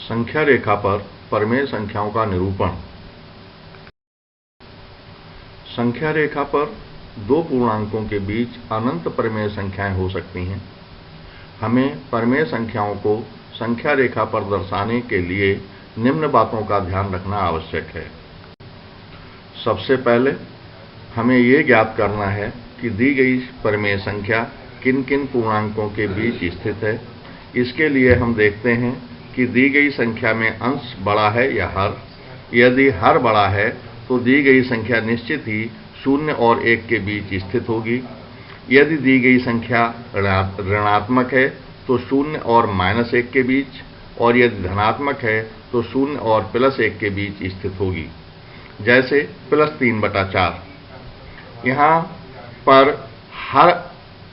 संख्या रेखा पर परिमेय संख्याओं का निरूपण। संख्या रेखा पर दो पूर्णांकों के बीच अनंत परिमेय संख्याएं हो सकती हैं। हमें परिमेय संख्याओं को संख्या रेखा पर दर्शाने के लिए निम्न बातों का ध्यान रखना आवश्यक है। सबसे पहले हमें ये ज्ञात करना है कि दी गई परिमेय संख्या किन किन पूर्णांकों के बीच स्थित है। इसके लिए हम देखते हैं कि दी गई संख्या में अंश बड़ा है या हर। यदि हर बड़ा है तो दी गई संख्या निश्चित ही 0 और 1 के बीच स्थित होगी। यदि दी गई संख्या ऋणात्मक है तो 0 और -1 के बीच, और यदि धनात्मक है तो 0 और +1 के बीच स्थित होगी। जैसे +3/4। यहाँ पर हर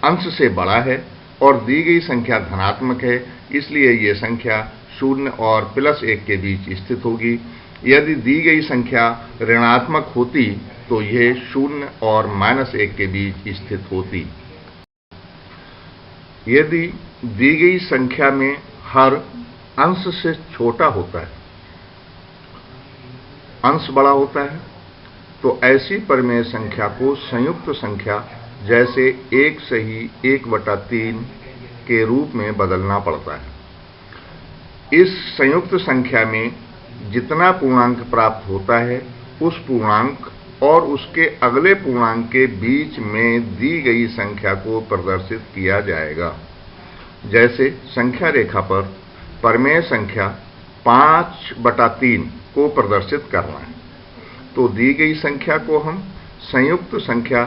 अंश से बड़ा है और दी गई संख्या धनात्मक है, इसलिए ये संख्या 0 और +1 के बीच स्थित होगी। यदि दी गई संख्या ऋणात्मक होती तो यह 0 और -1 के बीच स्थित होती। यदि दी गई संख्या में हर अंश से छोटा होता है, अंश बड़ा होता है, तो ऐसी परिमेय संख्या को संयुक्त संख्या जैसे 1 सही 1/3 के रूप में बदलना पड़ता है। इस संयुक्त संख्या में जितना पूर्णांक प्राप्त होता है, उस पूर्णांक और उसके अगले पूर्णांक के बीच में दी गई संख्या को प्रदर्शित किया जाएगा। जैसे संख्या रेखा पर परिमेय संख्या 5/3 को प्रदर्शित करना है, तो दी गई संख्या को हम संयुक्त संख्या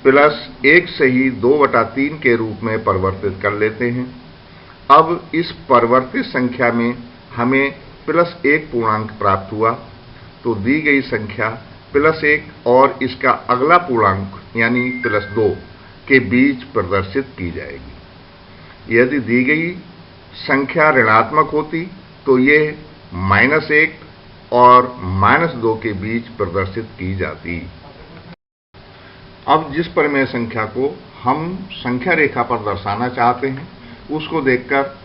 +1 सही 2/3 के रूप में परिवर्तित कर लेते हैं। अब इस परिवर्तित संख्या में हमें +1 पूर्णांक प्राप्त हुआ, तो दी गई संख्या +1 और इसका अगला पूर्णांक यानी +2 के बीच प्रदर्शित की जाएगी। यदि दी गई संख्या ऋणात्मक होती तो ये -1 और -2 के बीच प्रदर्शित की जाती। अब जिस परिमेय संख्या को हम संख्या रेखा पर दर्शाना चाहते हैं, उसको देखकर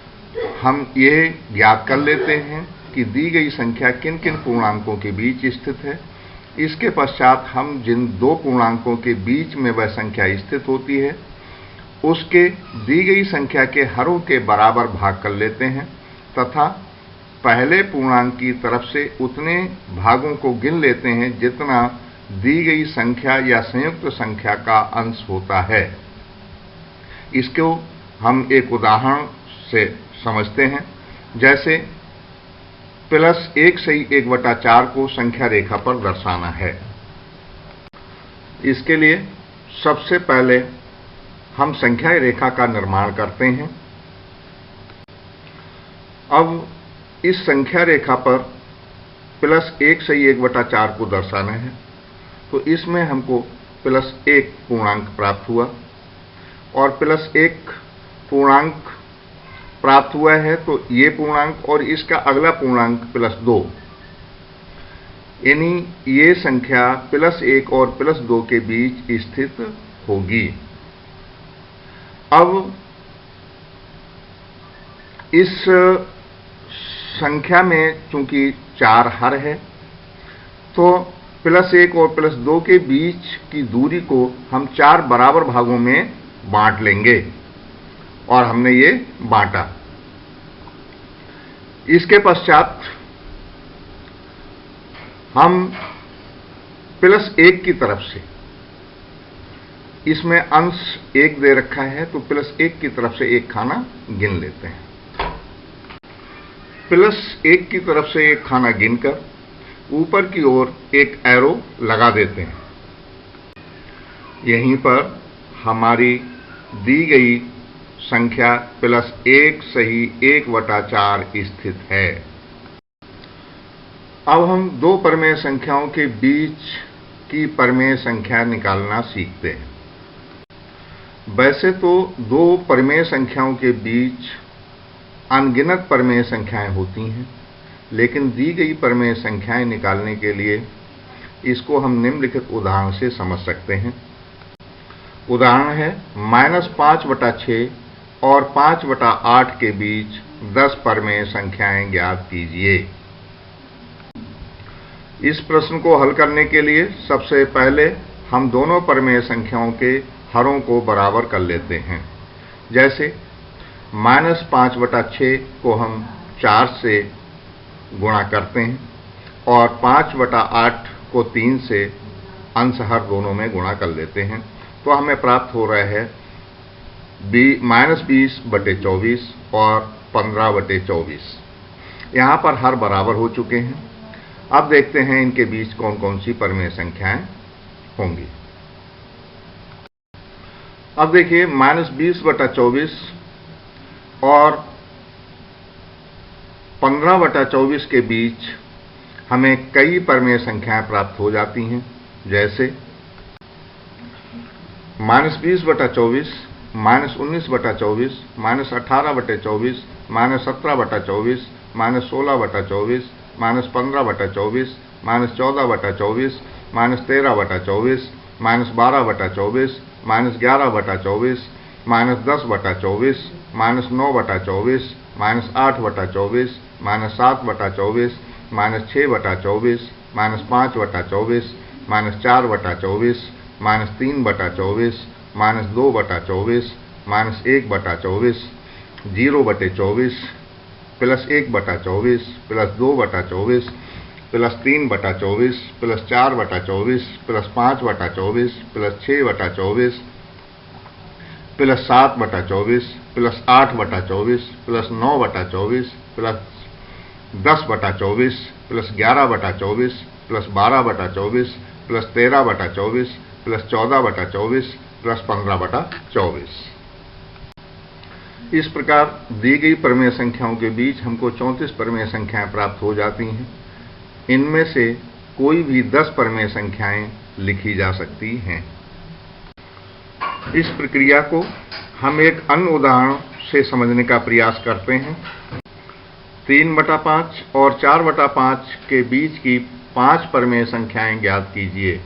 हम ये ज्ञात कर लेते हैं कि दी गई संख्या किन किन पूर्णांकों के बीच स्थित है। इसके पश्चात हम जिन दो पूर्णांकों के बीच में वह संख्या स्थित होती है, उसके दी गई संख्या के हरों के बराबर भाग कर लेते हैं तथा पहले पूर्णांक की तरफ से उतने भागों को गिन लेते हैं जितना दी गई संख्या या संयुक्त संख्या का अंश होता है। इसको हम एक उदाहरण से समझते हैं। जैसे +1 सही 1/4 को संख्या रेखा पर दर्शाना है। इसके लिए सबसे पहले हम संख्या रेखा का निर्माण करते हैं। अब इस संख्या रेखा पर +1 सही 1/4 को दर्शाना है, तो इसमें हमको +1 पूर्णांक प्राप्त हुआ, और +1 पूर्णांक प्राप्त हुआ है तो ये पूर्णांक और इसका अगला पूर्णांक +2, यानी ये संख्या +1 और +2 के बीच स्थित होगी। अब इस संख्या में चूंकि 4 हर है, तो +1 और +2 के बीच की दूरी को हम 4 बराबर भागों में बांट लेंगे, और हमने ये बांटा। इसके पश्चात हम +1 की तरफ से, इसमें अंश 1 दे रखा है, तो +1 की तरफ से एक खाना गिन लेते हैं। +1 की तरफ से एक खाना गिनकर ऊपर की ओर एक एरो लगा देते हैं। यहीं पर हमारी दी गई संख्या +1 सही 1/4 स्थित है। अब हम दो परिमेय संख्याओं के बीच की परिमेय संख्या निकालना सीखते हैं। वैसे तो दो परिमेय संख्याओं के बीच अनगिनत परिमेय संख्याएं होती हैं, लेकिन दी गई परिमेय संख्याएं निकालने के लिए इसको हम निम्नलिखित उदाहरण से समझ सकते हैं। उदाहरण है -5/6 और 5/8 के बीच 10 परमेय संख्याएं ज्ञात कीजिए। इस प्रश्न को हल करने के लिए सबसे पहले हम दोनों परमेय संख्याओं के हरों को बराबर कर लेते हैं। जैसे -5/6 को हम 4 से गुणा करते हैं और 5/8 को 3 से अंश हर दोनों में गुणा कर लेते हैं, तो हमें प्राप्त हो रहा है -20/24 और 15/24। यहाँ पर हर बराबर हो चुके हैं। अब देखते हैं इनके बीच कौन कौन सी परमेय संख्याएं होंगी। अब देखिए -20/24 और 15/24 के बीच हमें कई परमेय संख्याएं प्राप्त हो जाती हैं। जैसे -20/24, -19/24, -18/24, -17/24, -16/24, -15/24, -14/24, -13/24, -12/24, -11/24, -10/24, -9/24, -8/24, -7/24, -6/24, -5/24, -4/24, -3/24, -2/24, -1/24, 0/24, +1/24, +2/24, +3/24, +4/24, +5/24, +6/24, +7/24, +8/24, +9/24, +10/24, +11/24, +12/24, +13/24, +14/24, +15/24। इस प्रकार दी गई परमेय संख्याओं के बीच हमको 34 परमेय संख्याएं प्राप्त हो जाती हैं। इनमें से कोई भी 10 परमेय संख्याएं लिखी जा सकती हैं। इस प्रक्रिया को हम एक अन्य उदाहरण से समझने का प्रयास करते हैं। 3/5 और 4/5 के बीच की 5 परमेय संख्याएं ज्ञात कीजिए।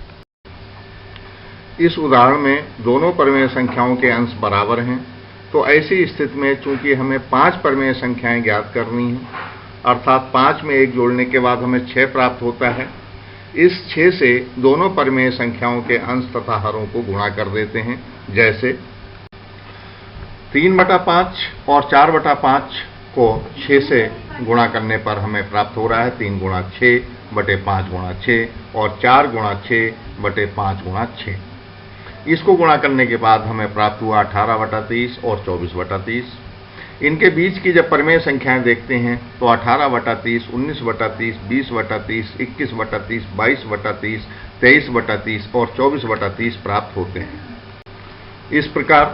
इस उदाहरण में दोनों परमेय संख्याओं के अंश बराबर हैं, तो ऐसी स्थिति में चूंकि हमें 5 परमेय संख्याएं ज्ञात करनी हैं, अर्थात 5 में 1 जोड़ने के बाद हमें 6 प्राप्त होता है। इस 6 से दोनों परमेय संख्याओं के अंश तथा हरों को गुणा कर देते हैं। जैसे 3/5 और 4/5 को 6 से गुणा करने पर हमें प्राप्त हो रहा है 3 गुणा 6/5 गुणा 6 और 4 गुणा 6/5 गुणा 6। इसको गुणा करने के बाद हमें प्राप्त हुआ 18/30 और 24/30। इनके बीच की जब परमेय संख्याएं देखते हैं तो 18/30, 19/30, 20/30, 21/30, 22/30, 23/30 और 24/30 प्राप्त होते हैं। इस प्रकार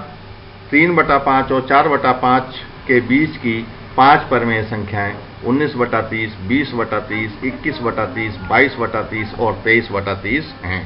3/5 और 4/5 के बीच की 5 परमेय संख्याएं 19/30, 20/30, 21/30, 22/30 और 23/30 हैं।